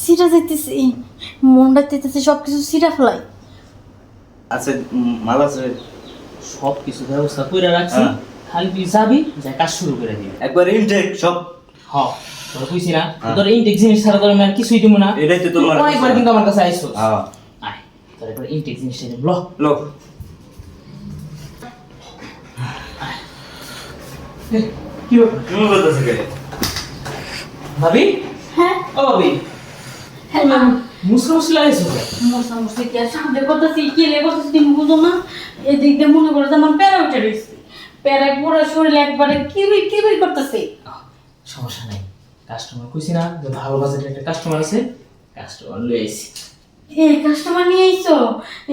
সিরা যাইতেছি, মনটা যেতেছে, সব কিছু সিরা ফেলাই। আচ্ছা মাল আছে, সব কিছু ব্যবস্থা করে রাখছি, খালি তুই যাবি যা কাজ শুরু করে দিবি। একবার ইনটেক সব। হ্যাঁ তোর কইছি না, তোর ইনটেক জিনিস ছাড়া তোর আমি আর কিছুই দিব না। এটাই তো তোমার অনেকবার কিন্তু আমার কাছে আইছো। হ্যাঁ আয় তোর একবার ইনটেক জিনিসটা দিব। ল লোক কি ব্যাপার? তুমি বলতেছো কে? ভাবি? হ্যাঁ ও ভাবি, হ্যাঁ মুসকা মুসলা আইছো কে? মশা মশি কে সামনে করতেছি, কি লে করতেছি তুমি বুঝো না? এদিক দিয়ে মনে করো যে আমার প্যারা উঠে রয়েছে, প্যারায় পুরো শরীর একবারে কিবির কিবির করতেছে। সমস্যা নাই, কাস্টমার কইছি না যে ভালো বাজেটের একটা কাস্টমার আছে, কাস্টমার লই আইছি। এই কাস্টমার নিয়ে আইছো?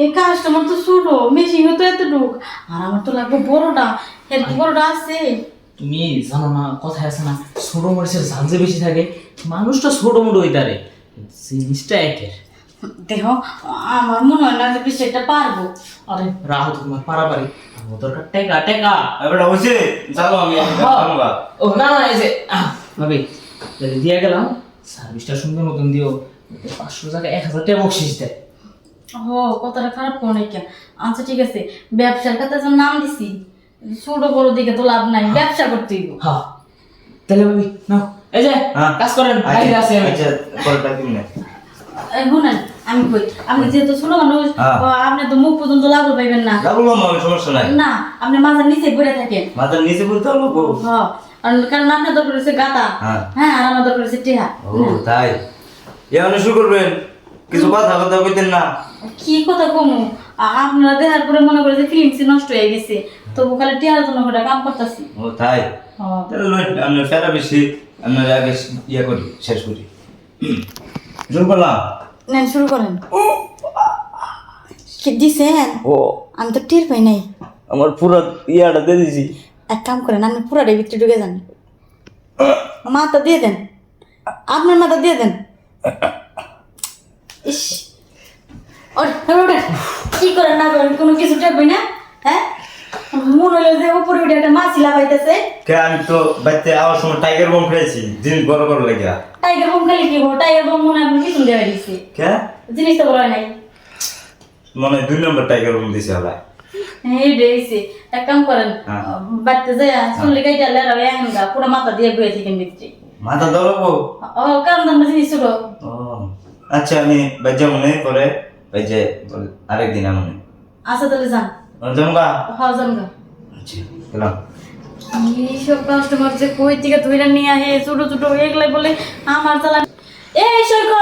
এই কাস্টমার তো ছোট, মেশিন তো এতটুক, আর আমার তো লাগবে বড়টা। এর কি বড়টা আছে? তুমি জানো না, কথায় আছে না, ছোট মরিচের ঝাল যে বেশি থাকে, মানুষটা ছোট মোটো হইতারে, জিনিসটা একের। দেখো আমার মনে হয় না যে বিষয়টা পারবো। আরে রাহো তোমার পারাপারি, আমার দরকার টেকা টেকা। এবারে হইছে চলো আমি জানবা। ও না না, এই যে ভাবি তাহলে দিয়ে গেলাম, সার্ভিসটা সুন্দর মতন দিও, 500 টাকা 1000 টাকা বকশিস দেয়। ও কথাটা খারাপ করো নাকি? আচ্ছা ঠিক আছে, ব্যবসার কথা যখন নাম দিছি, ছোট বড় দিকে তো লাভ নাই, ব্যবসা করতেই হবে। হ্যাঁ তাহলে ভাবি নাও, এই যে কাজ করেন, বাইরে আসি আমি। আচ্ছা পরেরটা কিনে শুনেন, আমি কই, আপনি যেহেতু ছোট মানুষ, হ্যাঁ। আপনি তো মুখ পর্যন্ত লাগল পাইবেন না। ডাবল মামা সমস্যা নাই। না, আপনি মাথার নিচে পড়ে থাকেন। মাথার নিচে পড়তে হলো গো। হ্যাঁ, কারণ আপনার দরকার হচ্ছে গাতা, হ্যাঁ। হ্যাঁ, আর আমার দরকার হচ্ছে টেহা। ও তাই এমন শুরু করবেন, কিছু কথা কথা কইতেন না। কি কথা কমু, আপনারা দেখার পরে মনে করে যে ফিলিংস নষ্ট হয়ে গেছে, তবু খালি টেহার জন্য ওটা কাম করতেছি। ও তাই তাহলে লইন, আপনার ফেরা বেশি, আপনার আগে ইয়ে করি, শেষ করি। শুরু করলাম। নেন শুরু করেন। কি দিছেন? ও আমি তো টের পাই নাই। আমার পুরো ইয়াটা দিয়ে দিছি। এক কাম করেন, আপনি পুরাটাই ভিতরে ঢুকে যান, মাথা দিয়ে দেন, আপনার মাথা দিয়ে দেন। ইস, ওরে কি করেন না করেন, কোনো কিছু টের পাই না। হ্যাঁ, মনে হলো যে উপরে উঠে একটা মাছি লাগাইতেছে। কে আমি তো বাইতে আওয়ার সময় টাইগার বম খেয়েছি, জিনিস বড় বড় লেগে। টাইগার বোম খালি কি বড়, টাইগার বোম মনে হয় আপনি পিছন দিয়ে দিচ্ছে, কে জিনিস তো বড় হয় নাই। মনে হয় 2 নম্বর টাইগার বম দিছে আলাই। এই দিয়েছে, এক কাম করেন, হ্যাঁ। বাড়তে যায় চুল্লি গাইটা লেরা এখন গা পুরো মাথা দিয়ে বয়ে থাকেন ভিতরে। মাথা ধরবো। ও কারণ আমরা জিনিস ছোট। ও আচ্ছা, আমি বাজ্যা মনে করে বাজ্যে আরেকদিন আমি আচ্ছা তাহলে যান। জমগা। হ্যাঁ যান গা। আচ্ছা গেলাম। এইসব কাস্টমার যে কই থেকে ধইরা নিয়ে আহে ছোট ছোট এগুলাই বলে আমার চালা। এই সৈকত,